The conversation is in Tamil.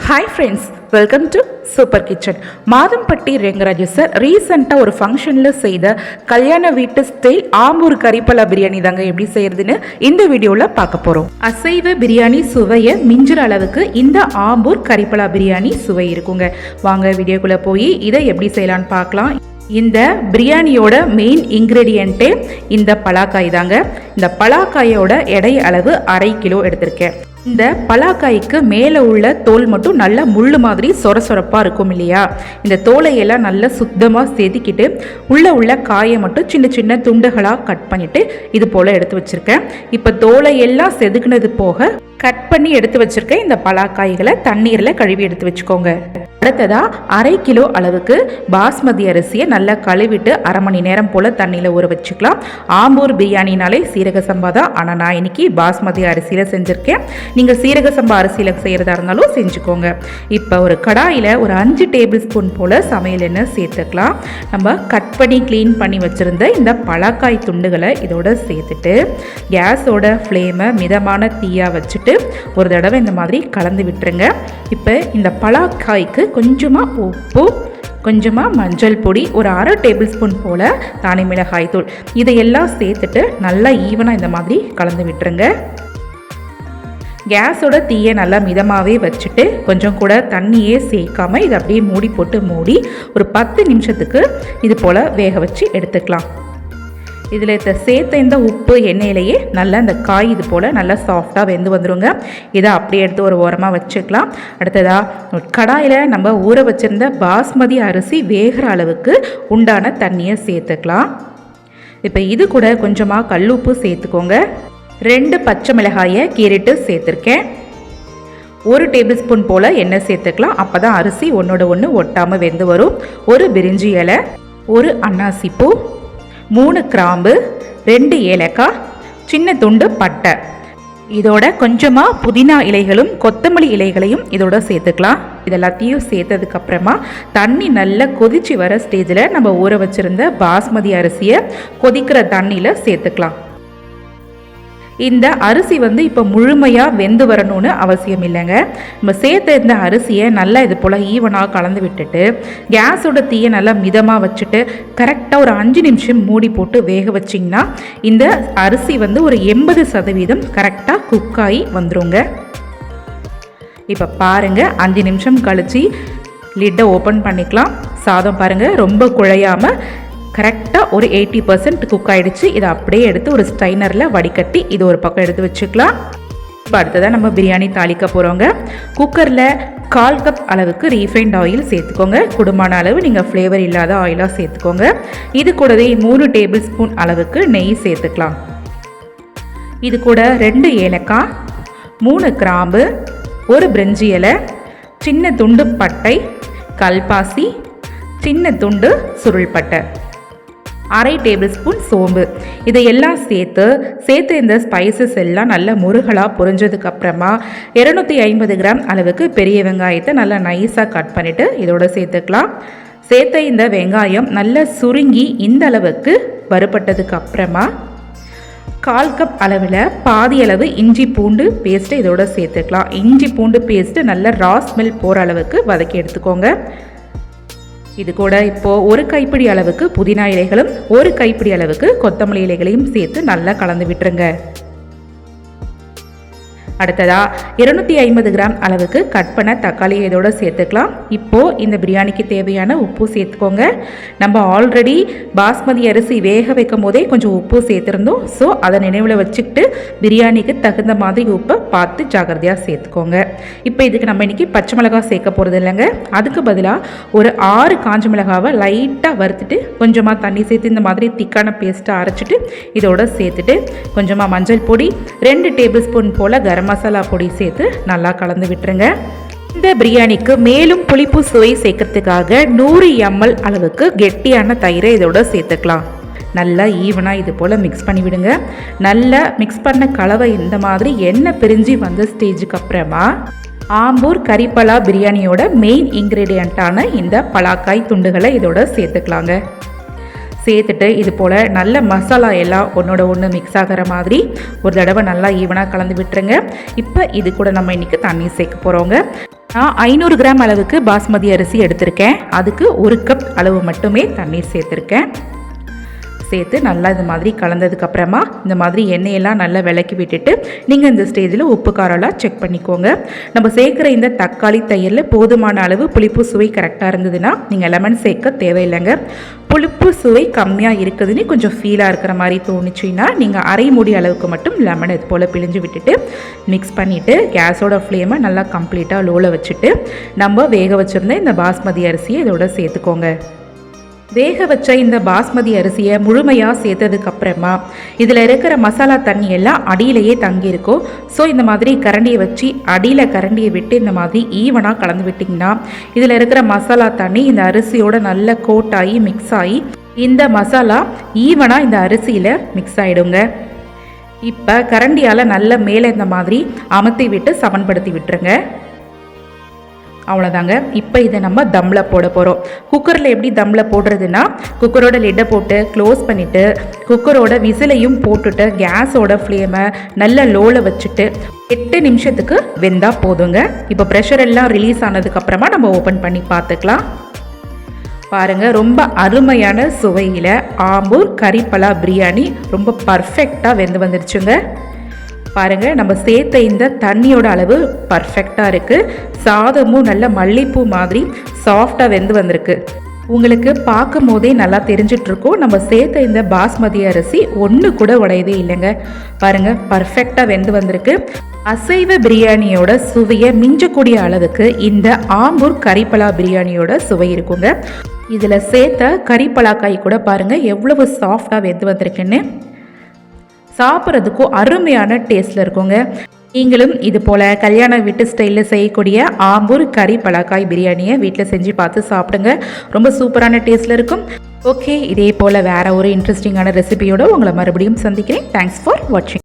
Hi friends, welcome to super kitchen. Madhampatti Rangaraju sir ரீசெண்டாக ஒரு ஃபங்க்ஷனில் செய்த கல்யாண வீட்டு ஸ்டைல் ஆம்பூர் கறிப்பலா பிரியாணி தாங்க எப்படி செய்யறதுன்னு இந்த வீடியோவில் பார்க்க போகிறோம். அசைவ பிரியாணி சுவையை மிஞ்சுற அளவுக்கு இந்த ஆம்பூர் கறிப்பலா பிரியாணி சுவை இருக்குங்க. வாங்க வீடியோக்குள்ளே போய் இதை எப்படி செய்யலான்னு பார்க்கலாம். இந்த பிரியாணியோட மெயின் இன்க்ரீடியண்ட்டே இந்த பலாக்காய் தாங்க. இந்த பலாக்காயோட எடை அளவு 1/2 கிலோ எடுத்திருக்கேன். இந்த பலாக்காய்க்கு மேலே உள்ள தோல் மட்டும் நல்லா முள் மாதிரி சொரப்பாக இருக்கும் இல்லையா, இந்த தோலையெல்லாம் நல்லா சுத்தமாக செதுக்கிட்டு உள்ள காயை மட்டும் சின்ன சின்ன துண்டுகளாக கட் பண்ணிவிட்டு இது போல் எடுத்து வச்சுருக்கேன். இப்போ தோலையெல்லாம் செதுக்குனது போக கட் பண்ணி எடுத்து வச்சுருக்கேன். இந்த பலாக்காய்களை தண்ணீரில் கழுவி எடுத்து வச்சுக்கோங்க. அடுத்ததாக 1/2 கிலோ அளவுக்கு பாஸ்மதி அரிசியை நல்லா கழுவிட்டு 1/2 மணி நேரம் போல் தண்ணியில் ஊற வச்சுக்கலாம். ஆம்பூர் பிரியாணினாலே சீரக சம்பா தான், ஆனால் நான் இன்னைக்கு பாஸ்மதி அரிசியில் செஞ்சுருக்கேன். நீங்கள் சீரக சம்பா அரிசியில் செய்கிறதா இருந்தாலும் செஞ்சுக்கோங்க. இப்போ ஒரு கடாயில் ஒரு 5 டேபிள் ஸ்பூன் போல் சமையல் எண்ணெய் சேர்த்துக்கலாம். நம்ம கட் பண்ணி க்ளீன் பண்ணி வச்சுருந்த இந்த பலாக்காய் துண்டுகளை இதோட சேர்த்துட்டு கேஸோட ஃப்ளேமை மிதமான தீயாக வச்சுட்டு ஒரு தடவை இந்த மாதிரி கலந்து விட்டுருங்க. இப்போ இந்த பலாக்காய்க்கு கொஞ்சமாக உப்பு, கொஞ்சமாக மஞ்சள் பொடி, ஒரு 1/2 டேபிள் ஸ்பூன் போல் தானி மிளகாய் தூள் இதையெல்லாம் சேர்த்துட்டு நல்லா ஈவனாக இந்த மாதிரி கலந்து விட்டுருங்க. கேஸோட தீயை நல்லா மிதமாகவே வச்சுட்டு கொஞ்சம் கூட தண்ணியே சேர்க்காமல் இதை அப்படியே மூடி ஒரு 10 நிமிஷத்துக்கு இது போல் வேக வச்சு எடுத்துக்கலாம். இதில் சேர்த்த இந்த உப்பு எண்ணெயிலேயே நல்லா இந்த காய் இது போல் நல்லா சாஃப்டாக வெந்து வந்துடுங்க. இதை அப்படியே எடுத்து ஒரு ஓரமாக வச்சுக்கலாம். அடுத்ததாக கடாயில் நம்ம ஊற வச்சுருந்த பாஸ்மதி அரிசி வேகிற அளவுக்கு உண்டான தண்ணியை சேர்த்துக்கலாம். இப்போ இது கூட கொஞ்சமாக கல்லுப்பு சேர்த்துக்கோங்க. 2 பச்சை மிளகாயை கீறிட்டு சேர்த்துருக்கேன். 1 டேபிள் ஸ்பூன் போல் எண்ணெய் சேர்த்துக்கலாம். அப்போ தான் அரிசி ஒன்றோட ஒன்று ஒட்டாமல் வெந்து வரும். 1 பிரிஞ்சி இலை, 1 அன்னாசிப்பூ, 3 கிராம்பு, 2 ஏலக்காய், சின்ன துண்டு பட்டை, இதோட கொஞ்சமாக புதினா இலைகளும் கொத்தமல்லி இலைகளையும் இதோட சேர்த்துக்கலாம். இதெல்லாத்தையும் சேர்த்ததுக்கப்புறமா தண்ணி நல்லா கொதிச்சு வர ஸ்டேஜில் நம்ம ஊற வச்சுருந்த பாஸ்மதி அரிசியை கொதிக்கிற தண்ணியில் சேர்த்துக்கலாம். இந்த அரிசி இப்போ முழுமையாக வெந்து வரணும்னு அவசியம் இல்லைங்க. நம்ம சேர்த்த இந்த அரிசியை நல்லா இது போல் ஈவனாக கலந்து விட்டுட்டு கேஸோட தீயை நல்லா மிதமாக வச்சுட்டு கரெக்டாக ஒரு 5 நிமிஷம் மூடி போட்டு வேக வச்சிங்கன்னா இந்த அரிசி ஒரு 80% கரெக்டாக குக்காகி வந்துருங்க. இப்போ பாருங்கள், 5 நிமிஷம் கழித்து லிட்டை ஓப்பன் பண்ணிக்கலாம். சாதம் பாருங்கள் ரொம்ப குழையாமல் கரெக்டாக ஒரு 80% குக் ஆகிடுச்சு. இதை அப்படியே எடுத்து ஒரு ஸ்ட்ரைனரில் வடிகட்டி இது ஒரு பக்கம் எடுத்து வச்சுக்கலாம். இப்போ அடுத்ததான் நம்ம பிரியாணி தாளிக்க போகிறோங்க. குக்கரில் 1/4 கப் அளவுக்கு ரீஃபைண்ட் ஆயில் சேர்த்துக்கோங்க. குடும்பமான அளவு நீங்கள் ஃப்ளேவர் இல்லாத ஆயிலாக சேர்த்துக்கோங்க. இது கூடவே 3 டேபிள் ஸ்பூன் அளவுக்கு நெய் சேர்த்துக்கலாம். இது கூட 2 ஏலக்காய், 3 கிராம்பு, 1 பிரிஞ்சி இலை, சின்ன துண்டு பட்டை, கல்பாசி, சின்ன துண்டு சுருள் பட்டை, 1/2 டேபிள் ஸ்பூன் சோம்பு இதையெல்லாம் சேர்த்து இந்த ஸ்பைசஸ் எல்லாம் நல்லா முருகலாக பொரிஞ்சதுக்கப்புறமா 250 கிராம் அளவுக்கு பெரிய வெங்காயத்தை நல்லா நைஸாக கட் பண்ணிவிட்டு இதோட சேர்த்துக்கலாம். சேர்த்த இந்த வெங்காயம் நல்லா சுருங்கி இந்த அளவுக்கு வறுபட்டதுக்கு அப்புறமா 1/4 கப் அளவில் பாதி அளவு இஞ்சி பூண்டு பேஸ்ட்டு இதோட சேர்த்துக்கலாம். இஞ்சி பூண்டு பேஸ்ட்டு நல்லா ரா ஸ்மெல் போகிற அளவுக்கு வதக்கி எடுத்துக்கோங்க. இது கூட இப்போது 1 கைப்பிடி அளவுக்கு புதினா இலைகளும் 1 கைப்பிடி அளவுக்கு கொத்தமல்லி இலைகளையும் சேர்த்து நல்லா கலந்து விட்டுருங்க. அடுத்ததாக 250 கிராம் அளவுக்கு கட் பண்ண தக்காளியை இதோட சேர்த்துக்கலாம். இப்போது இந்த பிரியாணிக்கு தேவையான உப்பு சேர்த்துக்கோங்க. நம்ம ஆல்ரெடி பாஸ்மதி அரிசி வேக வைக்கும் போதே கொஞ்சம் உப்பு சேர்த்துருந்தோம். ஸோ அதை நினைவில் வச்சுக்கிட்டு பிரியாணிக்கு தகுந்த மாதிரி உப்பை பார்த்து ஜாகிரதையாக சேர்த்துக்கோங்க. இப்போ இதுக்கு நம்ம இன்றைக்கி பச்சை மிளகாய் சேர்க்க போகிறது இல்லைங்க. அதுக்கு பதிலாக ஒரு 6 காஞ்ச மிளகாவை லைட்டாக வறுத்துட்டு கொஞ்சமாக தண்ணி சேர்த்து இந்த மாதிரி திக்கான பேஸ்ட்டை அரைச்சிட்டு இதோட சேர்த்துட்டு கொஞ்சமாக மஞ்சள் பொடி, 2 டேபிள் ஸ்பூன் போல் கரம் மசாலா பொடி சேர்த்து நல்லா கலந்து விட்டுருங்க. இந்த பிரியாணிக்கு மேலும் புளிப்பு சுவை சேர்க்கறதுக்காக 100 ml அளவுக்கு கெட்டியான தயிரை இதோட சேர்த்துக்கலாம். நல்லா ஈவனாக இது போல் மிக்ஸ் பண்ணி விடுங்க. நல்லா மிக்ஸ் பண்ண கலவை இந்த மாதிரி எண்ணெய் பிரிஞ்சு வந்த ஸ்டேஜுக்கு அப்புறமா ஆம்பூர் கறிப்பலா பிரியாணியோட மெயின் இன்க்ரீடியண்ட்டான இந்த பலாக்காய் துண்டுகளை இதோட சேர்த்துக்கலாங்க. சேர்த்துட்டு இது போல் நல்ல மசாலா எல்லாம் ஒன்றோட ஒன்று மிக்ஸ் ஆகிற மாதிரி ஒரு தடவை நல்லா ஈவனாக கலந்து விட்டுருங்க. இப்போ இது கூட நம்ம இன்றைக்கி தண்ணி சேர்க்க போகிறோங்க. நான் 500 கிராம் அளவுக்கு பாஸ்மதி அரிசி எடுத்திருக்கேன். அதுக்கு 1 கப் அளவு மட்டுமே தண்ணீர் சேர்த்துருக்கேன். சேர்த்து நல்லா இந்த மாதிரி கலந்ததுக்கப்புறமா இந்த மாதிரி எண்ணெயெல்லாம் நல்லா விளக்கி விட்டுட்டு நீங்கள் இந்த ஸ்டேஜில் உப்பு காரம்லாம் செக் பண்ணிக்கோங்க. நம்ம சேர்க்குற இந்த தக்காளி தயிரில் போதுமான அளவு புளிப்பு சுவை கரெக்டாக இருந்ததுன்னா நீங்கள் லெமன் சேர்க்க தேவையில்லைங்க. புளிப்பு சுவை கம்மியாக இருக்குதுன்னு கொஞ்சம் ஃபீலாக இருக்கிற மாதிரி தோணுச்சுன்னா நீங்கள் அரை மூடி அளவுக்கு மட்டும் லெமன் இது போல் பிழிஞ்சு விட்டுட்டு மிக்ஸ் பண்ணிவிட்டு கேஸோட ஃப்ளேமை நல்லா கம்ப்ளீட்டாக லோவில் வச்சுட்டு நம்ம வேக வச்சுருந்த இந்த பாஸ்மதி அரிசியை இதோட சேர்த்துக்கோங்க. வேக வச்ச இந்த பாஸ்மதி அரிசியை முழுமையாக சேர்த்ததுக்கப்புறமா இதில் இருக்கிற மசாலா தண்ணி எல்லாம் அடியிலேயே தங்கியிருக்கும். ஸோ இந்த மாதிரி கரண்டியை வச்சு அடியில் கரண்டியை விட்டு இந்த மாதிரி ஈவனாக கலந்து விட்டிங்கன்னா இதில் இருக்கிற மசாலா தண்ணி இந்த அரிசியோட நல்ல கோட் ஆகி மிக்ஸ் ஆகி இந்த மசாலா ஈவனாக இந்த அரிசியில் மிக்ஸ் ஆகிடுங்க. இப்போ கரண்டியால் நல்ல மேலே இந்த மாதிரி அமர்த்தி விட்டு சமன்படுத்தி விட்டுருங்க. அவ்வளோதாங்க. இப்போ இதை நம்ம தம்மில் போட போகிறோம். குக்கரில் எப்படி தம்மில் போடுறதுன்னா குக்கரோட லிட்டை போட்டு க்ளோஸ் பண்ணிவிட்டு குக்கரோட விசிலையும் போட்டுட்டு கேஸோட ஃப்ளேமை நல்ல லோவில் வச்சுட்டு 8 நிமிஷத்துக்கு வெந்தால் போதுங்க. இப்போ ப்ரெஷர் எல்லாம் ரிலீஸ் ஆனதுக்கப்புறமா நம்ம ஓப்பன் பண்ணி பார்த்துக்கலாம். பாருங்கள், ரொம்ப அருமையான சுவையில் ஆம்பூர் கறிப்பலா பிரியாணி ரொம்ப பர்ஃபெக்டாக வெந்து வந்துருச்சுங்க. பாருங்கள், நம்ம சேர்த்த இந்த தண்ணியோட அளவு பர்ஃபெக்டாக இருக்குது. சாதமும் நல்ல மல்லிப்பூ மாதிரி சாஃப்டாக வெந்து வந்திருக்கு. உங்களுக்கு பார்க்கும் போதே நல்லா தெரிஞ்சிட்ருக்கோம். நம்ம சேர்த்த இந்த பாஸ்மதி அரிசி ஒன்று கூட உடையதே இல்லைங்க. பாருங்கள், பர்ஃபெக்டாக வெந்து வந்திருக்கு. அசைவ பிரியாணியோட சுவையை மிஞ்சக்கூடிய அளவுக்கு இந்த ஆம்பூர் கறிப்பலா பிரியாணியோட சுவை இருக்குங்க. இதில் சேர்த்த கறிப்பலாக்காய் கூட பாருங்கள் எவ்வளவு சாஃப்டாக வெந்து வந்திருக்குன்னு. சாப்பிட்றதுக்கும் அருமையான டேஸ்ட்டில் இருக்குங்க. நீங்களும் இது போல் கல்யாண வீட்டு ஸ்டைலில் செய்யக்கூடிய ஆம்பூர் கறி பலாக்காய் பிரியாணியை வீட்டில் செஞ்சு பார்த்து சாப்பிடுங்க. ரொம்ப சூப்பரான டேஸ்ட்டில் இருக்கும். ஓகே, இதே போல் வேறு ஒரு இன்ட்ரெஸ்டிங்கான ரெசிபியோடு உங்களை மறுபடியும் சந்திக்கிறேன். தேங்க்ஸ் ஃபார் வாட்சிங்.